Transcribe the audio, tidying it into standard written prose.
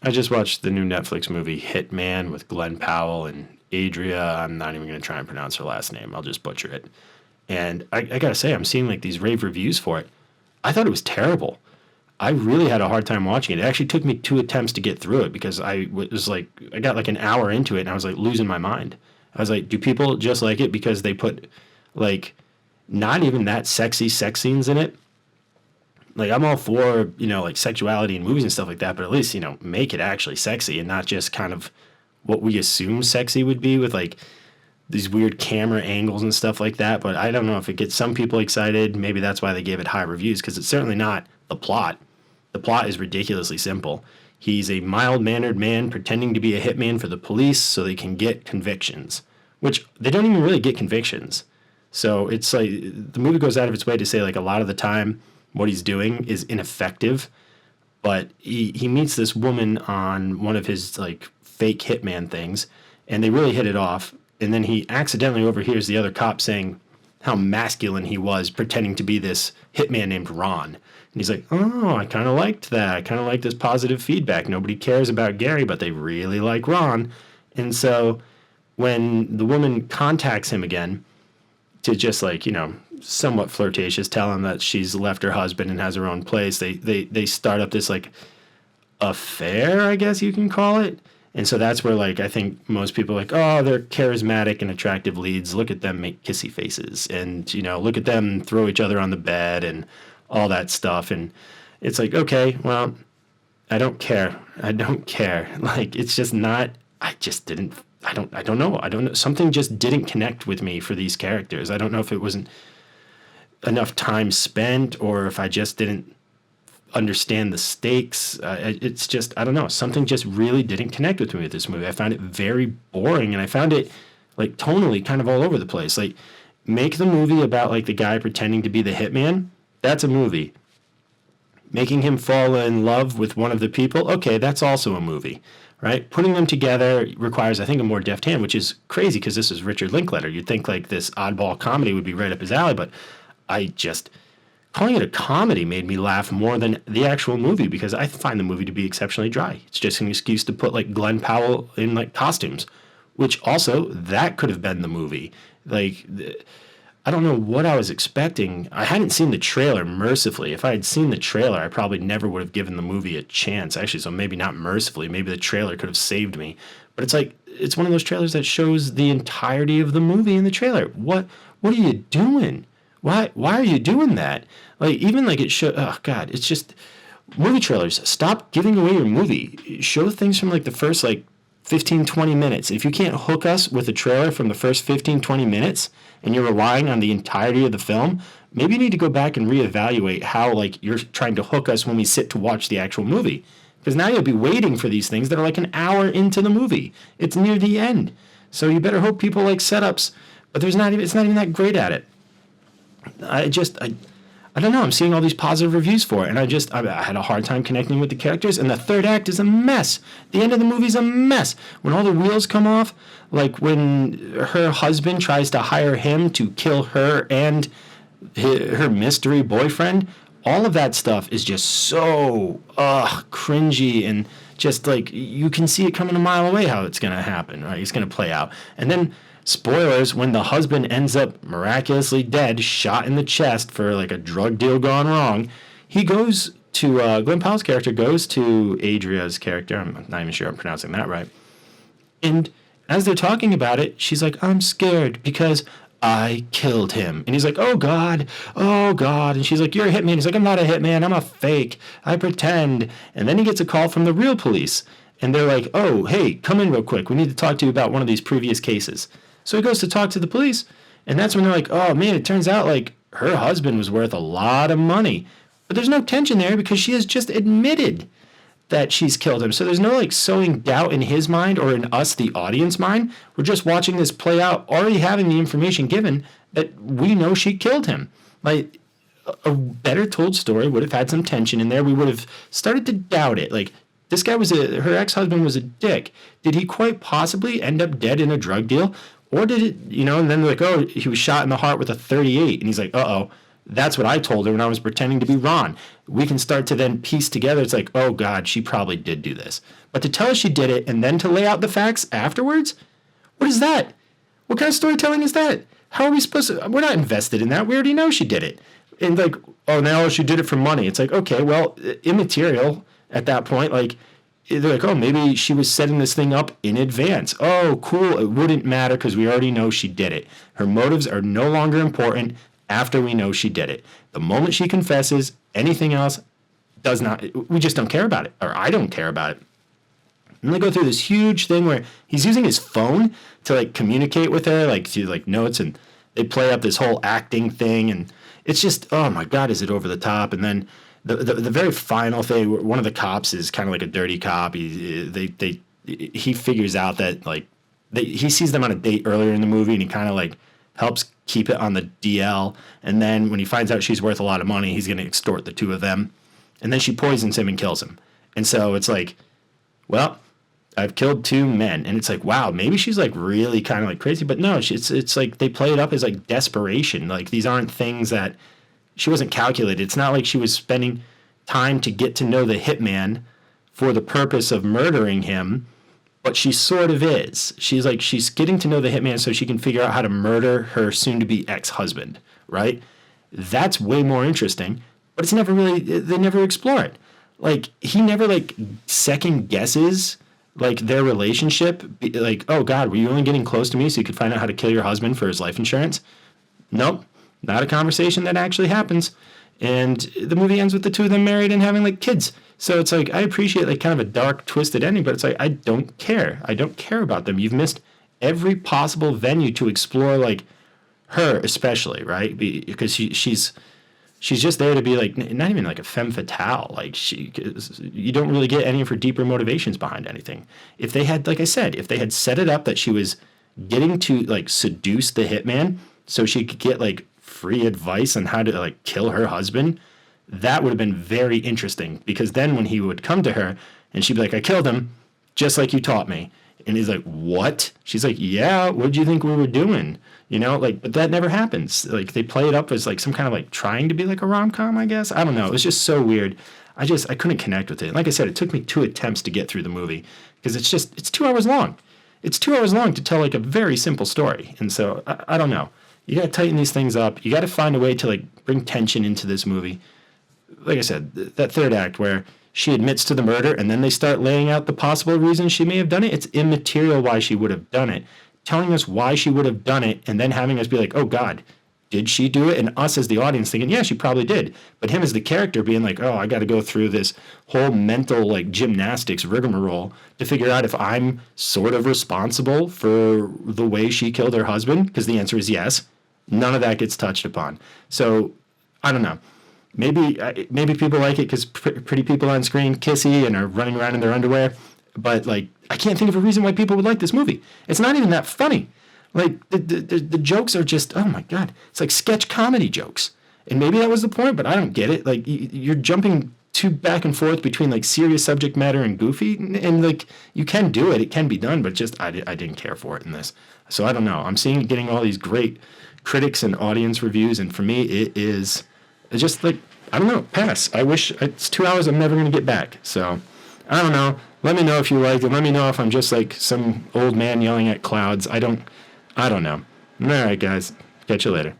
I just watched the new Netflix movie Hitman with Glenn Powell and Adria. I'm not even going to try and pronounce her last name. I'll just butcher it. And I got to say, I'm seeing like these rave reviews for it. I thought it was terrible. I really had a hard time watching it. It actually took me 2 attempts to get through it because I got like an hour into it and I was like losing my mind. I was like, do people just like it because they put like not even that sexy sex scenes in it? Like, I'm all for, like sexuality in movies and stuff like that, but at least, make it actually sexy and not just kind of what we assume sexy would be with like these weird camera angles and stuff like that. But I don't know if it gets some people excited. Maybe that's why they gave it high reviews, because it's certainly not the plot. The plot is ridiculously simple. He's a mild-mannered man pretending to be a hitman for the police so they can get convictions, which they don't even really get convictions. So it's like the movie goes out of its way to say like a lot of the time what he's doing is ineffective, but he meets this woman on one of his like fake hitman things, and they really hit it off. And then he accidentally overhears the other cop saying how masculine he was pretending to be this hitman named Ron. And he's like, oh, I kind of liked that. I kind of like this positive feedback. Nobody cares about Gary, but they really like Ron. And so when the woman contacts him again to just like, somewhat flirtatious, tell him that she's left her husband and has her own place, they start up this like affair, I guess you can call it. And so that's where like I think most people are like, oh, they're charismatic and attractive leads. Look at them make kissy faces, and look at them throw each other on the bed and all that stuff. And it's like, okay, well, I don't care. Like, it's just not. I don't know. Something just didn't connect with me for these characters. I don't know if it wasn't enough time spent or if I just didn't understand the stakes. It's just, I don't know. Something just really didn't connect with me with this movie. I found it very boring, and I found it like tonally kind of all over the place. Like, make the movie about like the guy pretending to be the hitman. That's a movie. Making him fall in love with one of the people. Okay, that's also a movie. Right? Putting them together requires, I think, a more deft hand, which is crazy because this is Richard Linklater. You'd think like this oddball comedy would be right up his alley, but calling it a comedy made me laugh more than the actual movie because I find the movie to be exceptionally dry. It's just an excuse to put like Glenn Powell in like costumes, which also that could have been the movie. Like, I don't know what I was expecting. I hadn't seen the trailer, mercifully. If I had seen the trailer, I probably never would have given the movie a chance. Actually, so maybe not mercifully. Maybe the trailer could have saved me. But it's like, it's one of those trailers that shows the entirety of the movie in the trailer. What are you doing? Why are you doing that? Like, even like it show. Oh God, it's just movie trailers. Stop giving away your movie. Show things from like the first like 15, 20 minutes. If you can't hook us with a trailer from the first 15, 20 minutes and you're relying on the entirety of the film, maybe you need to go back and reevaluate how like you're trying to hook us when we sit to watch the actual movie. Because now you'll be waiting for these things that are like an hour into the movie. It's near the end. So you better hope people like setups, but it's not even that great at it. I don't know. I'm seeing all these positive reviews for it, and I had a hard time connecting with the characters, and the third act is a mess. The end of the movie's a mess. When all the wheels come off, like when her husband tries to hire him to kill her and her mystery boyfriend, all of that stuff is just so cringy, and just like you can see it coming a mile away how it's going to happen, right? It's going to play out. And then spoilers, when the husband ends up miraculously dead, shot in the chest for like a drug deal gone wrong, he goes to, Glenn Powell's character goes to Adria's character, I'm not even sure I'm pronouncing that right, and as they're talking about it, she's like, I'm scared because I killed him. And he's like, oh God. And she's like, you're a hitman. He's like, I'm not a hitman, I'm a fake, I pretend. And then he gets a call from the real police, and they're like, oh, hey, come in real quick, we need to talk to you about one of these previous cases. So he goes to talk to the police, and that's when they're like, oh man, it turns out like her husband was worth a lot of money. But there's no tension there because she has just admitted that she's killed him. So there's no like sowing doubt in his mind or in us, the audience mind. We're just watching this play out, already having the information given that we know she killed him. Like, a better told story would have had some tension in there. We would have started to doubt it. Like, this guy her ex-husband was a dick. Did he quite possibly end up dead in a drug deal? Or did it, and then they're like, oh, he was shot in the heart with a .38. And he's like, uh-oh, That's what I told her when I was pretending to be Ron. We can start to then piece together. It's like, oh God, she probably did do this. But to tell us she did it and then to lay out the facts afterwards, what is that? What kind of storytelling is that? How are we supposed to? We're not invested in that. We already know she did it. And like, oh, now she did it for money. It's like, okay, well, immaterial at that point. Like, they're like, oh, maybe she was setting this thing up in advance. Oh, cool. It wouldn't matter because we already know she did it. Her motives are no longer important after we know she did it. The moment she confesses, anything else does not, we just don't care about it, or I don't care about it. And they go through this huge thing where he's using his phone to like communicate with her, like to like notes, and they play up this whole acting thing, and it's just, oh my God, is it over the top? And then the very final thing, one of the cops is kind of like a dirty cop. He figures out that like he sees them on a date earlier in the movie, and he kind of like helps keep it on the DL. And then when he finds out she's worth a lot of money, he's going to extort the two of them. And then she poisons him and kills him. And so it's like, well, I've killed two men. And it's like, wow, maybe she's like really kind of like crazy. But no, it's like they play it up as like desperation. Like these aren't things that she wasn't calculated. It's not like she was spending time to get to know the hitman for the purpose of murdering him. But she sort of is. She's getting to know the hitman so she can figure out how to murder her soon-to-be ex-husband, right? That's way more interesting, but it's never really, they never explore it. Like, he never, like, second guesses, like, their relationship. Like, oh, God, were you only getting close to me so you could find out how to kill your husband for his life insurance? Nope, not a conversation that actually happens. And the movie ends with the two of them married and having, like, kids. So it's like, I appreciate like kind of a dark, twisted ending, but it's like, I don't care. I don't care about them. You've missed every possible venue to explore like her especially, right? Because she's just there to be like, not even like a femme fatale. Like you don't really get any of her deeper motivations behind anything. If they had, like I said, if they had set it up that she was getting to like seduce the hitman so she could get like free advice on how to like kill her husband, that would have been very interesting, because then when he would come to her and she'd be like, I killed him just like you taught me. And he's like, what? She's like, yeah, what did you think we were doing? You know, like, but that never happens. Like they play it up as like some kind of like trying to be like a rom-com, I guess. I don't know. It was just so weird. I couldn't connect with it. And like I said, it took me 2 attempts to get through the movie because it's 2 hours long. It's 2 hours long to tell like a very simple story. And so I don't know. You got to tighten these things up. You got to find a way to like bring tension into this movie. Like I said, that third act where she admits to the murder and then they start laying out the possible reasons she may have done it. It's immaterial why she would have done it. Telling us why she would have done it and then having us be like, oh God, did she do it? And us as the audience thinking, yeah, she probably did. But him as the character being like, oh, I got to go through this whole mental like gymnastics rigmarole to figure out if I'm sort of responsible for the way she killed her husband. Because the answer is yes. None of that gets touched upon. So I don't know. Maybe people like it because pretty people on screen kissy and are running around in their underwear. But like, I can't think of a reason why people would like this movie. It's not even that funny. Like the jokes are just, oh my God, it's like sketch comedy jokes. And maybe that was the point, but I don't get it. Like you're jumping too back and forth between like serious subject matter and goofy, and like you can do it. It can be done, but just I didn't care for it in this. So I don't know. I'm seeing it getting all these great critics and audience reviews, and for me, it's just like, I don't know, pass. I wish it's 2 hours I'm never going to get back. So I don't know. Let me know if you liked it. Let me know if I'm just like some old man yelling at clouds. I don't know. All right, guys. Catch you later.